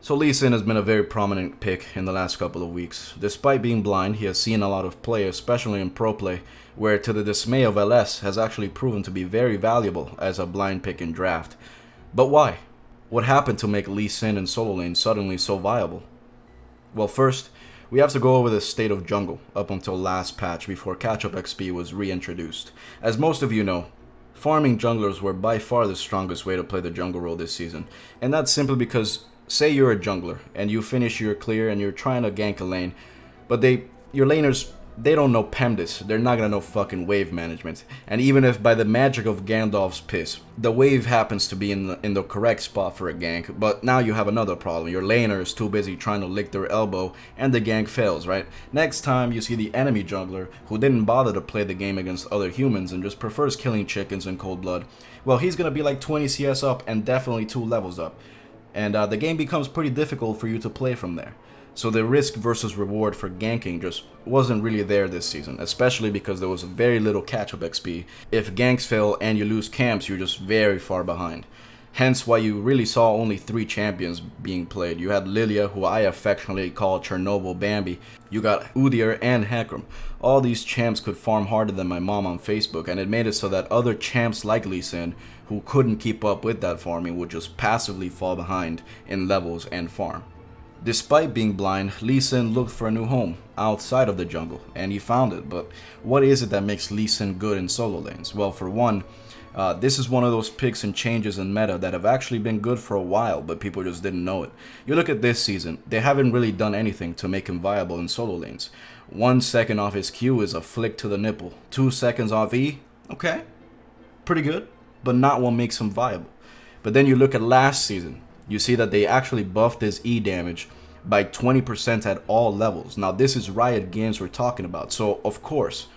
So Lee Sin has been a very prominent pick in the last couple of weeks. Despite being blind, he has seen a lot of play, especially in pro play, where to the dismay of LS has actually proven to be very valuable as a blind pick in draft. But why? What happened to make Lee Sin in solo lane suddenly so viable? Well, first, we have to go over the state of jungle up until last patch before catch-up XP was reintroduced. As most of you know, farming junglers were by far the strongest way to play the jungle role this season, and that's simply because say you're a jungler and you finish your clear and you're trying to gank a lane, but your laners, they don't know PEMDAS. They're not gonna know fucking wave management. And even if by the magic of Gandalf's piss, the wave happens to be in the correct spot for a gank, but now you have another problem. Your laner is too busy trying to lick their elbow and the gank fails, right? Next time you see the enemy jungler who didn't bother to play the game against other humans and just prefers killing chickens in cold blood, well, he's gonna be like 20 CS up and definitely 2 levels up. And the game becomes pretty difficult for you to play from there. So the risk versus reward for ganking just wasn't really there this season, especially because there was very little catch-up XP. If ganks fail and you lose camps, you're just very far behind. Hence why you really saw only 3 champions being played. You had Lilia, who I affectionately call Chernobyl Bambi. You got Udyr and Hecarim. All these champs could farm harder than my mom on Facebook, and it made it so that other champs like Lee Sin, who couldn't keep up with that farming, would just passively fall behind in levels and farm. Despite being blind, Lee Sin looked for a new home outside of the jungle, and he found it. But what is it that makes Lee Sin good in solo lanes? Well, for one, this is one of those picks and changes in meta that have actually been good for a while, but people just didn't know it. You look at this season, they haven't really done anything to make him viable in solo lanes. 1 second off his Q is a flick to the nipple. 2 seconds off E, okay, pretty good, but not what makes him viable. But then you look at last season, you see that they actually buffed his E damage by 20% at all levels. Now this is Riot Games we're talking about, so of course,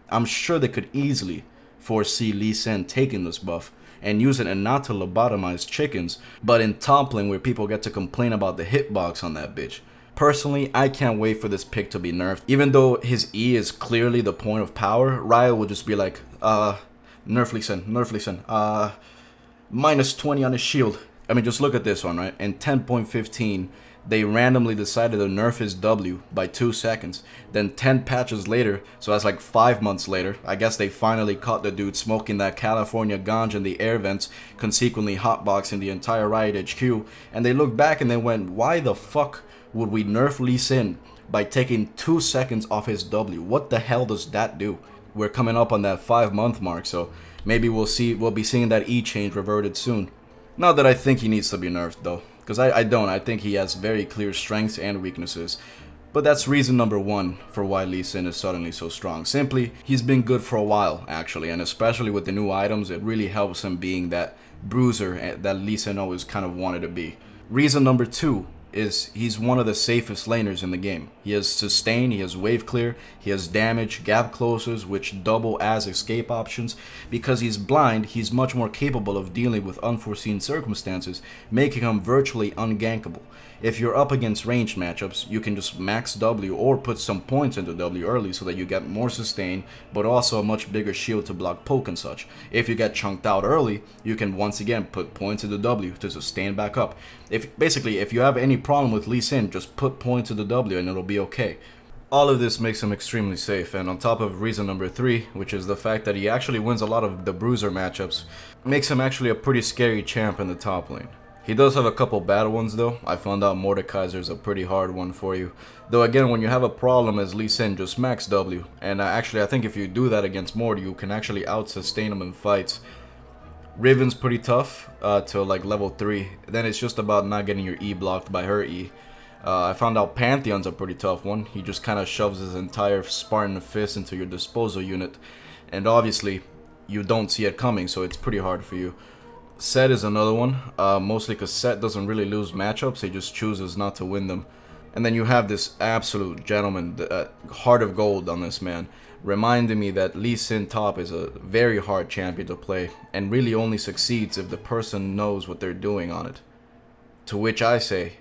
I'm sure they could easily foresee Lee Sin taking this buff and use it, and not to lobotomize chickens, but in top lane where people get to complain about the hitbox on that bitch. Personally, I can't wait for this pick to be nerfed. Even though his E is clearly the point of power, Riot will just be like, nerf Lee Sin, nerf Lee Sin, minus 20 on his shield. I mean, just look at this one, right? In 10.15, they randomly decided to nerf his W by 2 seconds. Then 10 patches later, so that's like 5 months later, I guess they finally caught the dude smoking that California ganja in the air vents, consequently hotboxing the entire Riot HQ, and they looked back and they went, why the fuck would we nerf Lee Sin by taking 2 seconds off his W? What the hell does that do? We're coming up on that 5-month mark, so maybe we'll be seeing that E change reverted soon. Not that I think he needs to be nerfed though, because I don't. I think he has very clear strengths and weaknesses. But that's reason number 1 for why Lee Sin is suddenly so strong. Simply, he's been good for a while actually, and especially with the new items, it really helps him being that bruiser that Lee Sin always kind of wanted to be. Reason number 2 is he's one of the safest laners in the game. He has sustain, he has wave clear, he has damage, gap closers, which double as escape options. Because he's blind, he's much more capable of dealing with unforeseen circumstances, making him virtually ungankable. If you're up against ranged matchups, you can just max W or put some points into W early so that you get more sustain, but also a much bigger shield to block poke and such. If you get chunked out early, you can once again put points into W to sustain back up. If you have any problem with Lee Sin, just put points into W and it'll be okay. All of this makes him extremely safe, and on top of reason number 3, which is the fact that he actually wins a lot of the bruiser matchups, makes him actually a pretty scary champ in the top lane. He does have a couple bad ones though. I found out Mordekaiser's a pretty hard one for you. Though again, when you have a problem as Lee Sin, just max W. And actually, I think if you do that against Mord, you can actually out-sustain him in fights. Riven's pretty tough till like level 3. Then it's just about not getting your E blocked by her E. I found out Pantheon's a pretty tough one. He just kind of shoves his entire Spartan fist into your disposal unit. And obviously, you don't see it coming, so it's pretty hard for you. Set is another one, mostly because Set doesn't really lose matchups, he just chooses not to win them. And then you have this absolute gentleman, heart of gold on this man, reminding me that Lee Sin top is a very hard champion to play, and really only succeeds if the person knows what they're doing on it. To which I say,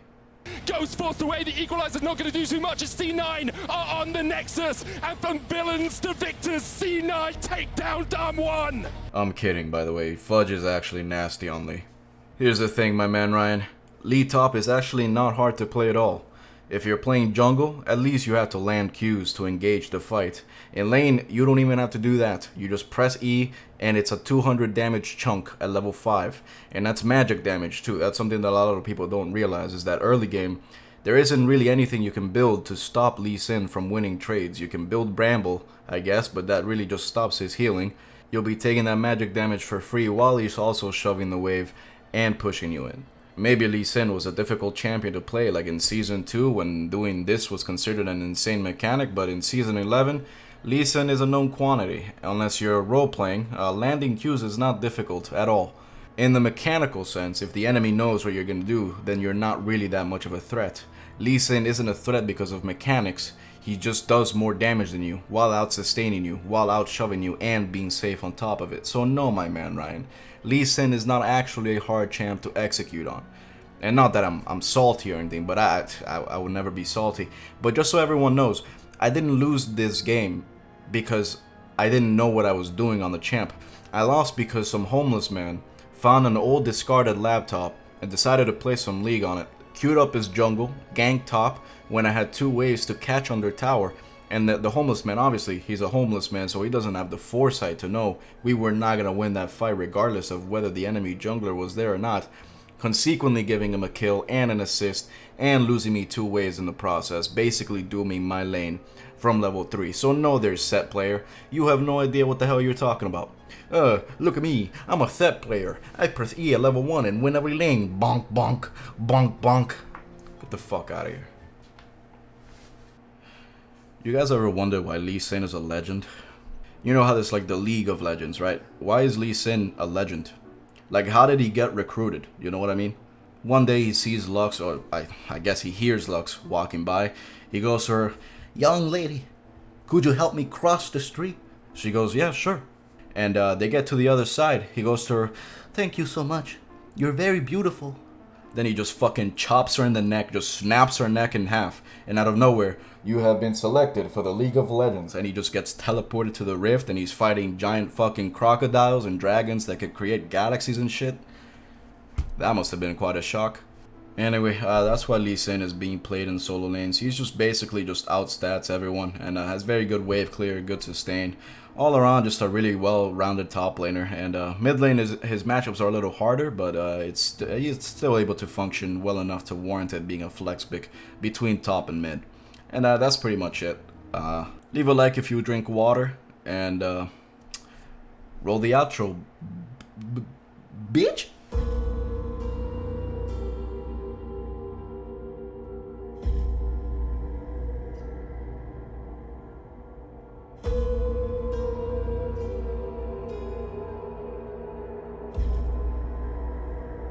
Ghost forced away, the equalizer's not going to do too much as C9 are on the Nexus, and from villains to victors, C9 take down Dumb 1! I'm kidding, by the way. Fudge is actually nasty on Lee. Here's the thing, my man Ryan. Lee top is actually not hard to play at all. If you're playing jungle, at least you have to land Qs to engage the fight. In lane, you don't even have to do that. You just press E and it's a 200 damage chunk at level 5. And that's magic damage too. That's something that a lot of people don't realize, is that early game, there isn't really anything you can build to stop Lee Sin from winning trades. You can build Bramble, I guess, but that really just stops his healing. You'll be taking that magic damage for free while he's also shoving the wave and pushing you in. Maybe Lee Sin was a difficult champion to play, like in Season 2 when doing this was considered an insane mechanic, but in Season 11, Lee Sin is a known quantity. Unless you're role-playing, landing Qs is not difficult at all. In the mechanical sense, if the enemy knows what you're going to do, then you're not really that much of a threat. Lee Sin isn't a threat because of mechanics. He just does more damage than you, while out-sustaining you, while out-shoving you, and being safe on top of it. So no, my man Ryan, Lee Sin is not actually a hard champ to execute on. And not that I'm salty or anything, but I would never be salty. But just so everyone knows, I didn't lose this game because I didn't know what I was doing on the champ. I lost because some homeless man found an old discarded laptop and decided to play some League on it. Queued up his jungle, ganked top, when I had 2 waves to catch under tower. And the homeless man, obviously, he's a homeless man, so he doesn't have the foresight to know we were not going to win that fight regardless of whether the enemy jungler was there or not. Consequently giving him a kill and an assist and losing me 2 waves in the process, basically dooming my lane from level 3. So no, there's set player. You have no idea what the hell you're talking about. Look at me, I'm a Thet player. I press E at level 1 and win every lane. Bonk, bonk, bonk, bonk. Get the fuck out of here. You guys ever wonder why Lee Sin is a legend? You know how there's like the League of Legends, right? Why is Lee Sin a legend? Like, how did he get recruited? You know what I mean? One day he sees Lux, or I guess he hears Lux walking by. He goes to her, "Young lady, could you help me cross the street?" She goes, "Yeah, sure." And they get to the other side. He goes to her, "Thank you so much. You're very beautiful." Then he just fucking chops her in the neck, just snaps her neck in half. And out of nowhere, "You have been selected for the League of Legends." And he just gets teleported to the rift and he's fighting giant fucking crocodiles and dragons that could create galaxies and shit. That must have been quite a shock. Anyway, that's why Lee Sin is being played in solo lanes. He's just basically just outstats everyone and has very good wave clear, good sustain. All around, just a really well-rounded top laner. And mid lane, his matchups are a little harder, but he's still able to function well enough to warrant it being a flex pick between top and mid. And that's pretty much it. Leave a like if you drink water, and roll the outro, bitch.